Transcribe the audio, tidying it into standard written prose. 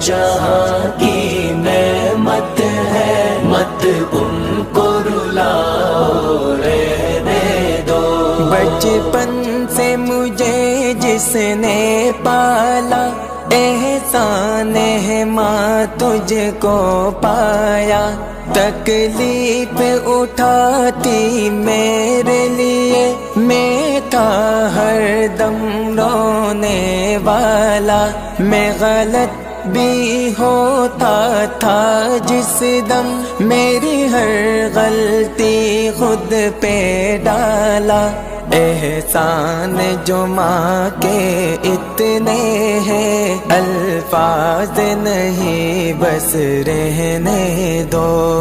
جہاں کی نعمت ہے، مت ان کو رلاؤ، رہنے دو۔ بچپن سے مجھے جس نے پالا، احسان ہے ماں تجھ کو پایا، تکلیف اٹھاتی میرے لیے، میں تھا ہر دم رونے والا، میں غلط بھی ہوتا تھا جس دم، میری ہر غلطی خود پہ ڈالا، احسان جو ماں کے اتنے ہیں الفاظ نہیں بس رہنے دو۔